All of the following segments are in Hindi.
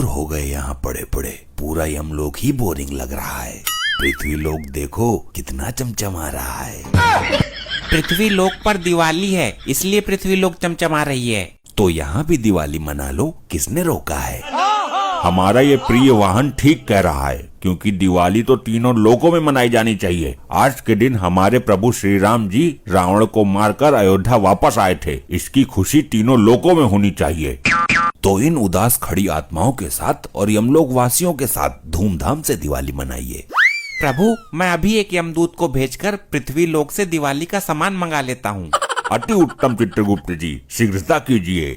बोर हो गए यहाँ पड़े पड़े। पूरा यमलोक ही बोरिंग लग रहा है। पृथ्वी लोक देखो कितना चमचमा रहा है। पृथ्वी लोक पर दिवाली है, इसलिए पृथ्वी लोक चमचमा रही है। तो यहाँ भी दिवाली मना लो, किसने रोका है? हमारा ये प्रिय वाहन ठीक कह रहा है, क्योंकि दिवाली तो तीनों लोकों में मनाई जानी चाहिए। आज के दिन हमारे प्रभु श्री राम जी रावण को मारकर अयोध्या वापस आए थे। इसकी खुशी तीनों लोकों में होनी चाहिए। तो इन उदास खड़ी आत्माओं के साथ और यमलोक वासियों के साथ धूमधाम से दिवाली मनाइए। प्रभु, मैं अभी एक यमदूत को भेजकर पृथ्वी लोक से दिवाली का सामान मंगा लेता हूँ। अति उत्तम चित्रगुप्त जी, शीघ्रता कीजिए।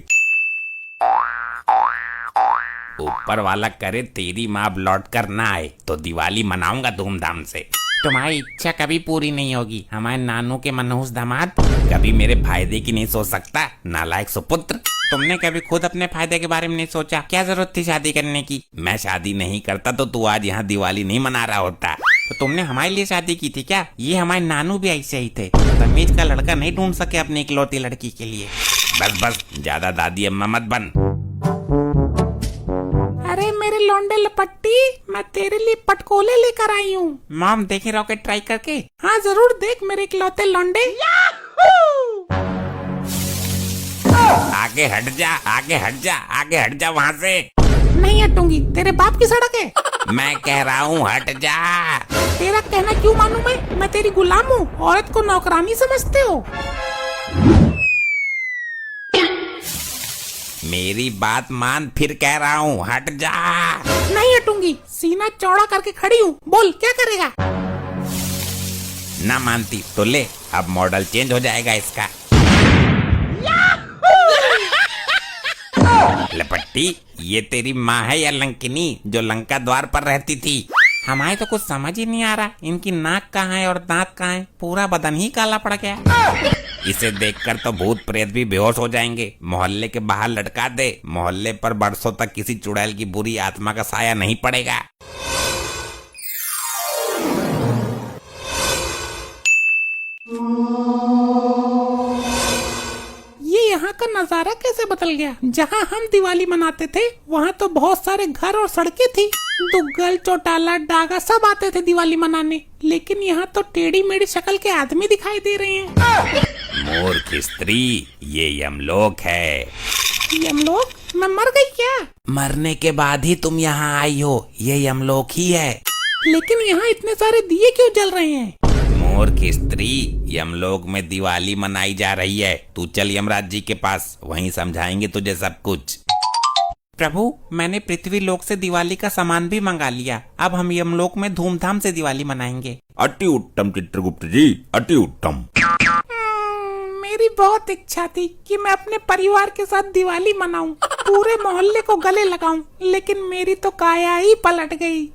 ऊपर वाला करे तेरी माँ लौट कर ना आए तो दिवाली मनाऊंगा धूमधाम से। तुम्हारी इच्छा कभी पूरी नहीं होगी हमारे नानू के मनहूस दामाद। कभी मेरे फायदे की नहीं सोच सकता, नालायक सुपुत्र। तुमने कभी खुद अपने फायदे के बारे में नहीं सोचा? क्या जरूरत थी शादी करने की? मैं शादी नहीं करता तो तू आज यहाँ दिवाली नहीं मना रहा होता। तो तुमने हमारे लिए शादी की थी क्या? ये हमारे नानू भी ऐसे ही थे, तमीज का लड़का नहीं ढूंढ सके अपनी इकलौती लड़की के लिए। बस बस, ज्यादा दादी अम्मा मत बन। अरे मेरे लौंडे लपट्टी, मैं तेरे लिए पटकोले लेकर आई हूँ। मॉम, देखे रॉकेट ट्राई करके? हाँ जरूर देख मेरे इकलौते लौंडे। आगे हट जा, आगे हट जा, आगे हट जा वहाँ से। नहीं हटूंगी, तेरे बाप की सड़क है। मैं कह रहा हूँ हट जा। तेरा कहना क्यों मानूं मैं तेरी गुलाम हूँ। औरत को नौकरानी समझते हो? मेरी बात मान, फिर कह रहा हूँ हट जा। नहीं हटूंगी, सीना चौड़ा करके खड़ी हूँ। बोल क्या करेगा? ना मानती तो ले, अब मॉडल चेंज हो जाएगा इसका। लपट्टी, ये तेरी माँ है या लंकिनी जो लंका द्वार पर रहती थी? हमारे तो कुछ समझ ही नहीं आ रहा, इनकी नाक कहाँ है और दांत कहाँ है? पूरा बदन ही काला पड़ गया। इसे देखकर तो भूत प्रेत भी बेहोश हो जाएंगे। मोहल्ले के बाहर लटका दे, मोहल्ले पर बरसों तक किसी चुड़ैल की बुरी आत्मा का साया नहीं पड़ेगा। यहाँ का नजारा कैसे बदल गया। जहाँ हम दिवाली मनाते थे वहाँ तो बहुत सारे घर और सड़कें थी। दुग्गल, चौटाला, डागा सब आते थे दिवाली मनाने, लेकिन यहाँ तो टेढ़ी मेढ़ी शक्ल के आदमी दिखाई दे रहे हैं। मूर्ख स्त्री, ये यमलोक है। यमलोक? मैं मर गई क्या? मरने के बाद ही तुम यहाँ आई हो, ये यमलोक ही है। लेकिन यहाँ इतने सारे दिए क्यों जल रहे हैं? मूर्ख स्त्री, यमलोक में दिवाली मनाई जा रही है। तू चल यमराज जी के पास, वहीं समझाएंगे तुझे सब कुछ। प्रभु, मैंने पृथ्वी लोक से दिवाली का सामान भी मंगा लिया। अब हम यमलोक में धूमधाम से दिवाली मनाएंगे। अति उत्तम चित्रगुप्त जी, अति उत्तम। मेरी बहुत इच्छा थी कि मैं अपने परिवार के साथ दिवाली मनाऊं, पूरे मोहल्ले को गले लगाऊं, लेकिन मेरी तो काया ही पलट गई।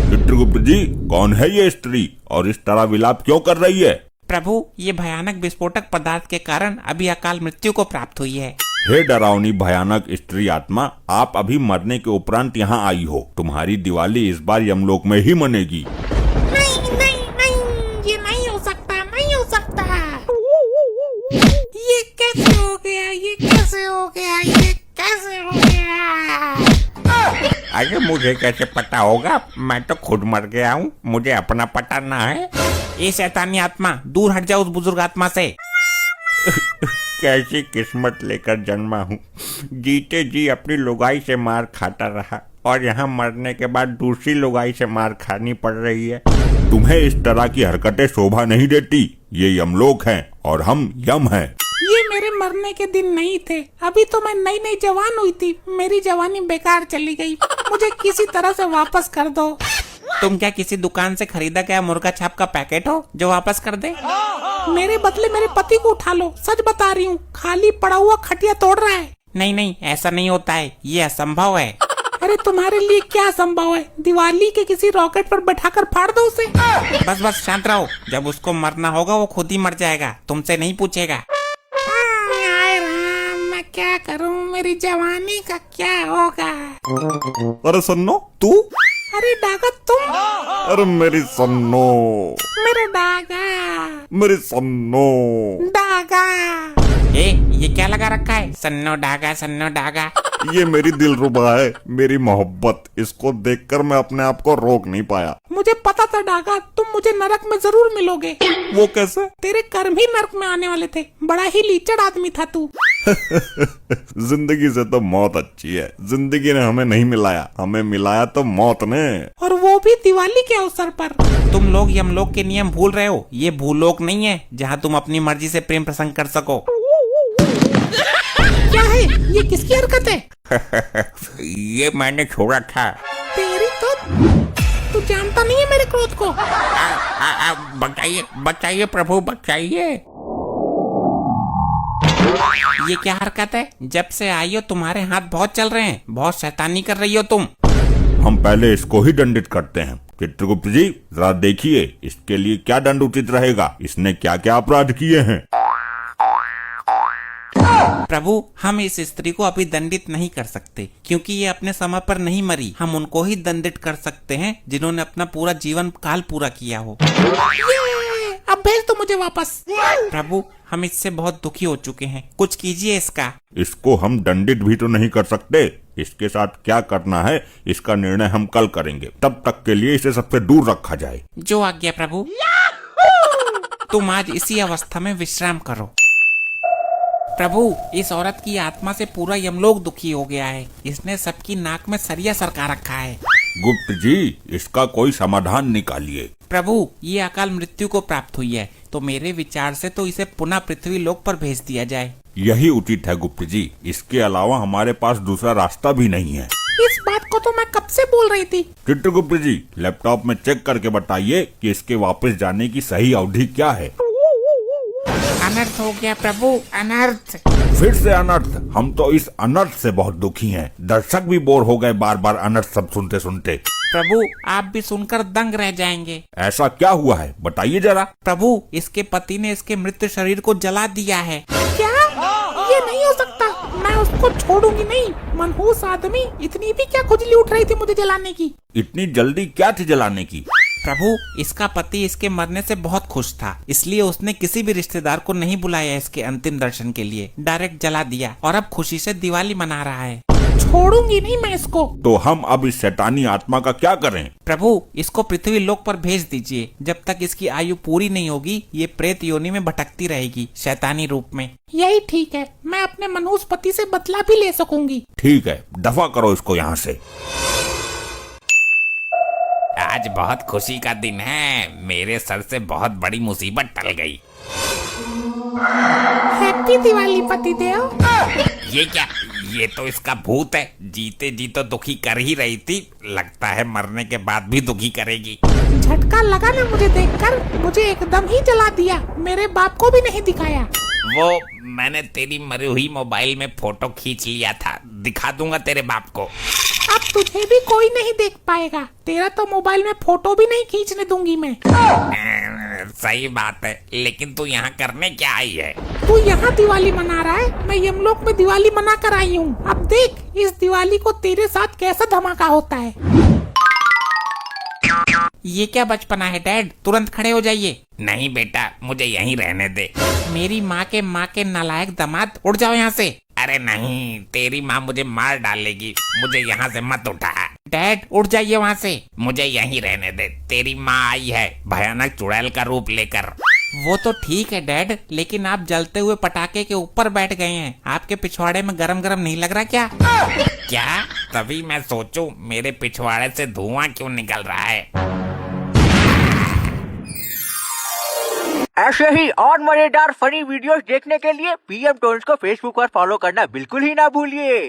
चित्रगुप्त जी, कौन है ये स्त्री और इस तरह विलाप क्यों कर रही है? प्रभु, ये भयानक विस्फोटक पदार्थ के कारण अभी अकाल मृत्यु को प्राप्त हुई है। हे डरावनी भयानक स्त्री आत्मा, आप अभी मरने के उपरांत यहाँ आई हो। तुम्हारी दिवाली इस बार यमलोक में ही मनेगी। नहीं नहीं नहीं, ये नहीं हो सकता, नहीं हो सकता। ये कैसे हो गया, ये कैसे हो गया, ये कैसे हो गया? अरे मुझे कैसे पता होगा, मैं तो खुद मर गया हूँ, मुझे अपना पता ना है। ये शैतानी आत्मा, दूर हट जाओ उस बुजुर्ग आत्मा से। कैसी किस्मत लेकर जन्मा हूँ। जीते जी अपनी लुगाई से मार खाता रहा और यहाँ मरने के बाद दूसरी लुगाई से मार खानी पड़ रही है। तुम्हें इस तरह की हरकतें शोभा नहीं देती। ये यमलोक है और हम यम हैं। ये मेरे मरने के दिन नहीं थे। अभी तो मैं नई नई जवान हुई थी, मेरी जवानी बेकार चली गई। मुझे किसी तरह से वापस कर दो। तुम क्या किसी दुकान से खरीदा गया मुर्गा छाप का पैकेट हो जो वापस कर दे? मेरे बदले मेरे पति को उठा लो, सच बता रही हूँ। खाली पड़ा हुआ खटिया तोड़ रहा है। नहीं नहीं, ऐसा नहीं होता है, ये असंभव है। अरे तुम्हारे लिए क्या असंभव है? दिवाली के किसी रॉकेट पर बैठाकर फाड़ दो उसे। बस बस शांत रहो, जब उसको मरना होगा वो खुद ही मर जाएगा, तुमसे नहीं पूछेगा। मैं क्या करूं, मेरी जवानी का क्या होगा? अरे सन्नो, तू? अरे डागा तुम? अरे मेरी सन्नो, मेरा डागा, मेरी सन्नो। डागा। ये क्या लगा रखा है? सन्नो डागा, सन्नो डागा। ये मेरी दिलरुबा है, मेरी मोहब्बत। इसको देखकर मैं अपने आप को रोक नहीं पाया। मुझे पता था डागा तुम मुझे नरक में जरूर मिलोगे। वो कैसे? तेरे कर्म ही नरक में आने वाले थे। बड़ा ही लीचड़ आदमी था तू। जिंदगी से तो मौत अच्छी है। जिंदगी ने हमें नहीं मिलाया, हमें मिलाया तो मौत ने। और वो भी दिवाली के अवसर पर। तुम लोग यमलोक के नियम भूल रहे हो। ये भूलोक नहीं है जहाँ तुम अपनी मर्जी से प्रेम प्रसंग कर सको। क्या है ये? किसकी हरकत है? ये मैंने छोड़ा था। तेरी तो तू जानता नहीं है मेरे क्रोध को। बचाइए बचाइए प्रभु बचाइए। ये क्या हरकत है? जब से आई हो तुम्हारे हाथ बहुत चल रहे हैं। बहुत शैतानी कर रही हो तुम। हम पहले इसको ही दंडित करते हैं। चित्रगुप्त जी जरा देखिए इसके लिए क्या दंड उचित रहेगा। इसने क्या क्या अपराध किए हैं। प्रभु, हम इस स्त्री को अभी दंडित नहीं कर सकते क्योंकि ये अपने समय पर नहीं मरी। हम उनको ही दंडित कर सकते हैं जिन्होंने अपना पूरा जीवन काल पूरा किया हो। अब भेज दो मुझे वापस। प्रभु, हम इससे बहुत दुखी हो चुके हैं। कुछ कीजिए इसका। इसको हम दंडित भी तो नहीं कर सकते। इसके साथ क्या करना है इसका निर्णय हम कल करेंगे। तब तक के लिए इसे सबसे दूर रखा जाए। जो आज्ञा प्रभु। तुम आज इसी अवस्था में विश्राम करो। प्रभु, इस औरत की आत्मा से पूरा यमलोक दुखी हो गया है। इसने सबकी नाक में सरिया सरका रखा है। गुप्त जी इसका कोई समाधान निकालिए। प्रभु, ये अकाल मृत्यु को प्राप्त हुई है तो मेरे विचार से तो इसे पुनः पृथ्वी लोक पर भेज दिया जाए। यही उचित है गुप्त जी। इसके अलावा हमारे पास दूसरा रास्ता भी नहीं है। इस बात को तो मैं कब से बोल रही थी। चित्रगुप्त जी लैपटॉप में चेक करके बताइए कि इसके वापस जाने की सही अवधि क्या है। अनर्थ हो गया प्रभु, अनर्थ। फिर से अनर्थ। हम तो इस अनर्थ से बहुत दुखी हैं। दर्शक भी बोर हो गए बार बार अनर्थ सब सुनते सुनते। प्रभु, आप भी सुनकर दंग रह जाएंगे। ऐसा क्या हुआ है बताइए जरा। प्रभु, इसके पति ने इसके मृत शरीर को जला दिया है। क्या? ये नहीं हो सकता। मैं उसको छोड़ूंगी नहीं। मनहूस आदमी। इतनी भी क्या खुजली उठ रही थी मुझे जलाने की? इतनी जल्दी क्या थी जलाने की? प्रभु, इसका पति इसके मरने से बहुत खुश था, इसलिए उसने किसी भी रिश्तेदार को नहीं बुलाया इसके अंतिम दर्शन के लिए। डायरेक्ट जला दिया और अब खुशी से दिवाली मना रहा है। छोड़ूंगी नहीं मैं इसको। तो हम अब इस शैतानी आत्मा का क्या करें? प्रभु, इसको पृथ्वी लोक पर भेज दीजिए। जब तक इसकी आयु पूरी नहीं होगी ये प्रेत योनि में भटकती रहेगी शैतानी रूप में। यही ठीक है। मैं अपने मनहूस पति से बदला भी ले सकूंगी। ठीक है, दफा करो इसको यहाँ से। आज बहुत खुशी का दिन है। मेरे सर से बहुत बड़ी मुसीबत टल गई। हैप्पी दिवाली पतिदेव। ये क्या? ये तो इसका भूत है। जीते जी तो दुखी कर ही रही थी, लगता है मरने के बाद भी दुखी करेगी। झटका लगा ना मुझे देखकर। मुझे एकदम ही जला दिया। मेरे बाप को भी नहीं दिखाया। वो मैंने तेरी मरी हुई मोबाइल में फोटो खींच लिया था। दिखा दूंगा तेरे बाप को। अब तुझे भी कोई नहीं देख पाएगा। तेरा तो मोबाइल में फोटो भी नहीं खींचने दूंगी मैं। सही बात है, लेकिन तू यहाँ करने क्या आई है? तू यहाँ दिवाली मना रहा है। मैं यमलोक में दिवाली मना कर आई हूँ। अब देख इस दिवाली को तेरे साथ कैसा धमाका होता है। ये क्या बचपना है डैड? तुरंत खड़े हो जाइए। नहीं बेटा, मुझे यहीं रहने दे। मेरी माँ के नालायक दामाद, उड़ जाओ यहाँ से। अरे नहीं, तेरी माँ मुझे मार डालेगी। मुझे यहाँ से मत उठा। डैड उठ जाइए वहाँ से, मुझे यहीं रहने दे। तेरी माँ आई है भयानक चुड़ैल का रूप लेकर। वो तो ठीक है डैड, लेकिन आप जलते हुए पटाखे के ऊपर बैठ गए हैं। आपके पिछवाड़े में गरम गरम नहीं लग रहा क्या? क्या? तभी मैं सोचूं मेरे पिछवाड़े से धुआं क्यों निकल रहा है। ऐसे ही और मजेदार फनी वीडियोस देखने के लिए पीएम टोन्स को फेसबुक पर फॉलो करना बिल्कुल ही ना भूलिए।